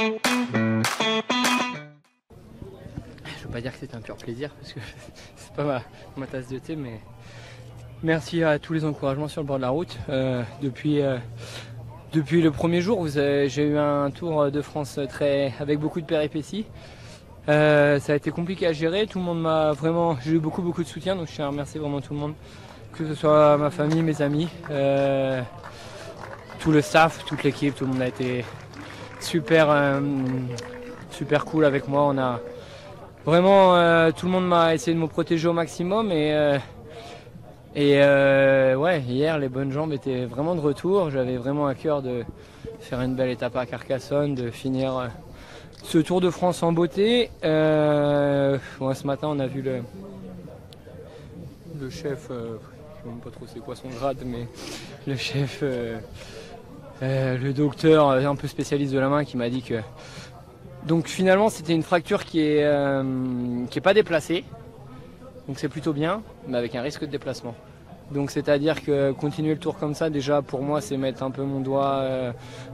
Je veux pas dire que c'est un pur plaisir parce que c'est pas ma tasse de thé, mais merci à tous les encouragements sur le bord de la route. Depuis le premier jour, j'ai eu un Tour de France avec beaucoup de péripéties. Ça a été compliqué à gérer, tout le monde j'ai eu beaucoup de soutien, donc je tiens à remercier vraiment tout le monde, que ce soit ma famille, mes amis, tout le staff, toute l'équipe, tout le monde a été super cool avec moi. On a vraiment, tout le monde m'a essayé de me protéger au maximum ouais, hier les bonnes jambes étaient vraiment de retour. J'avais vraiment à cœur de faire une belle étape à Carcassonne, de finir ce Tour de France en beauté. Ce matin on a vu le chef, je ne sais même pas trop c'est quoi son grade, mais le chef, le docteur un peu spécialiste de la main qui m'a dit que donc finalement c'était une fracture qui est pas déplacée, donc c'est plutôt bien, mais avec un risque de déplacement. Donc c'est-à-dire que continuer le tour comme ça, déjà pour moi c'est mettre un peu mon doigt,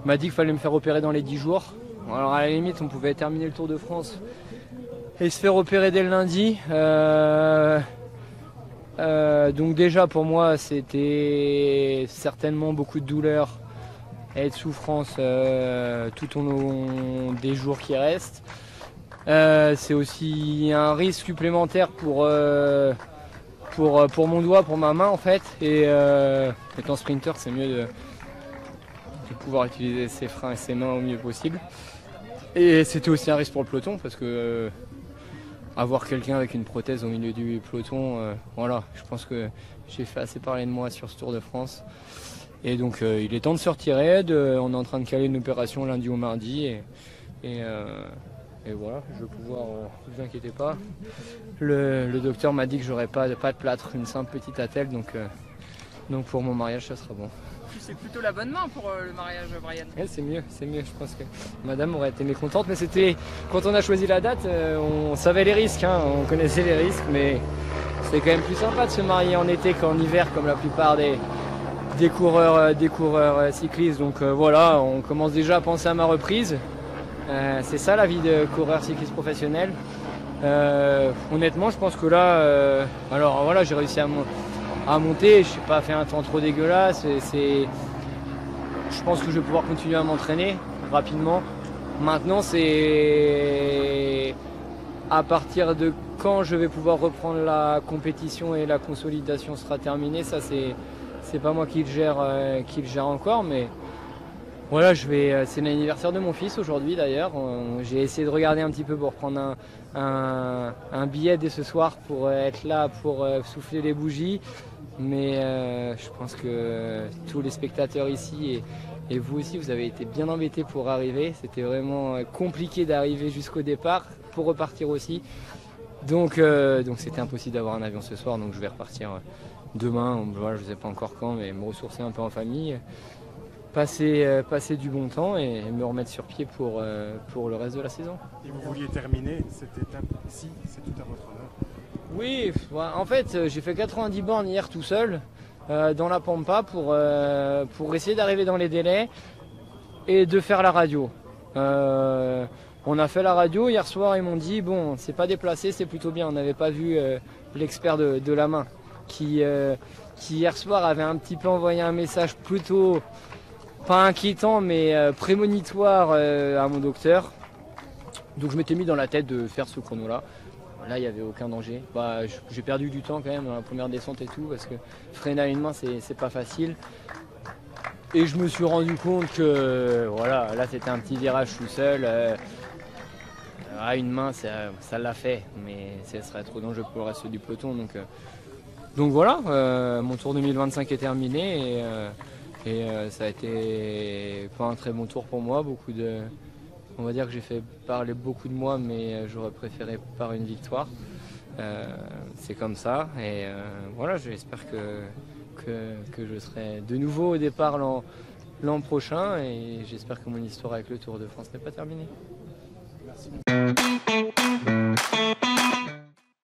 m'a dit qu'il fallait me faire opérer dans les 10 jours. Alors à la limite on pouvait terminer le Tour de France et se faire opérer dès le lundi. Donc déjà pour moi c'était certainement beaucoup de douleur et de souffrance tout au long des jours qui restent. C'est aussi un risque supplémentaire pour mon doigt, pour ma main en fait. Et étant sprinter c'est mieux de pouvoir utiliser ses freins et ses mains au mieux possible. Et c'était aussi un risque pour le peloton parce que avoir quelqu'un avec une prothèse au milieu du peloton, voilà, je pense que j'ai fait assez parler de moi sur ce Tour de France. Et donc il est temps de se retirer, on est en train de caler une opération lundi ou mardi et voilà, je vais pouvoir, ne vous inquiétez pas. Le docteur m'a dit que j'aurais pas de plâtre, une simple petite attelle, donc pour mon mariage ça sera bon. C'est plutôt la bonne main pour le mariage, Brian. Ouais, c'est mieux, je pense que madame aurait été mécontente, mais c'était, quand on a choisi la date, on savait les risques, hein, on connaissait les risques, mais c'est quand même plus sympa de se marier en été qu'en hiver comme la plupart des coureurs cyclistes. Donc voilà, on commence déjà à penser à ma reprise. C'est ça la vie de coureur cycliste professionnel. Honnêtement, je pense que là, alors voilà, j'ai réussi à monter, je n'ai pas fait un temps trop dégueulasse. Je pense que je vais pouvoir continuer à m'entraîner rapidement. Maintenant, c'est à partir de quand je vais pouvoir reprendre la compétition et la consolidation sera terminée. Ça, c'est pas moi qui le gère encore, mais voilà, c'est l'anniversaire de mon fils aujourd'hui d'ailleurs. J'ai essayé de regarder un petit peu pour prendre un billet dès ce soir pour être là, pour souffler les bougies. Mais je pense que tous les spectateurs ici et vous aussi, vous avez été bien embêtés pour arriver. C'était vraiment compliqué d'arriver jusqu'au départ, pour repartir aussi. Donc c'était impossible d'avoir un avion ce soir, donc je vais repartir demain. Voilà, je ne sais pas encore quand, mais me ressourcer un peu en famille. Passer du bon temps et me remettre sur pied pour le reste de la saison. Et vous vouliez terminer cette étape ici, c'est tout à votre honneur. Oui, en fait j'ai fait 90 bornes hier tout seul dans la Pampa pour essayer d'arriver dans les délais et de faire la radio. On a fait la radio hier soir, ils m'ont dit bon c'est pas déplacé, c'est plutôt bien. On n'avait pas vu l'expert de la main qui hier soir avait un petit peu envoyé un message plutôt pas inquiétant mais prémonitoire à mon docteur. Donc je m'étais mis dans la tête de faire ce chrono là. Là il n'y avait aucun danger. J'ai perdu du temps quand même dans la première descente et tout parce que freiner à une main c'est pas facile. Et je me suis rendu compte que voilà, là c'était un petit virage tout seul. À une main ça l'a fait, mais ce serait trop dangereux pour le reste du peloton. Donc voilà, mon tour 2025 est terminé et ça a été pas un très bon tour pour moi. On va dire que j'ai fait parler beaucoup de moi, mais j'aurais préféré par une victoire. C'est comme ça et voilà, j'espère que je serai de nouveau au départ l'an prochain et j'espère que mon histoire avec le Tour de France n'est pas terminée. Merci.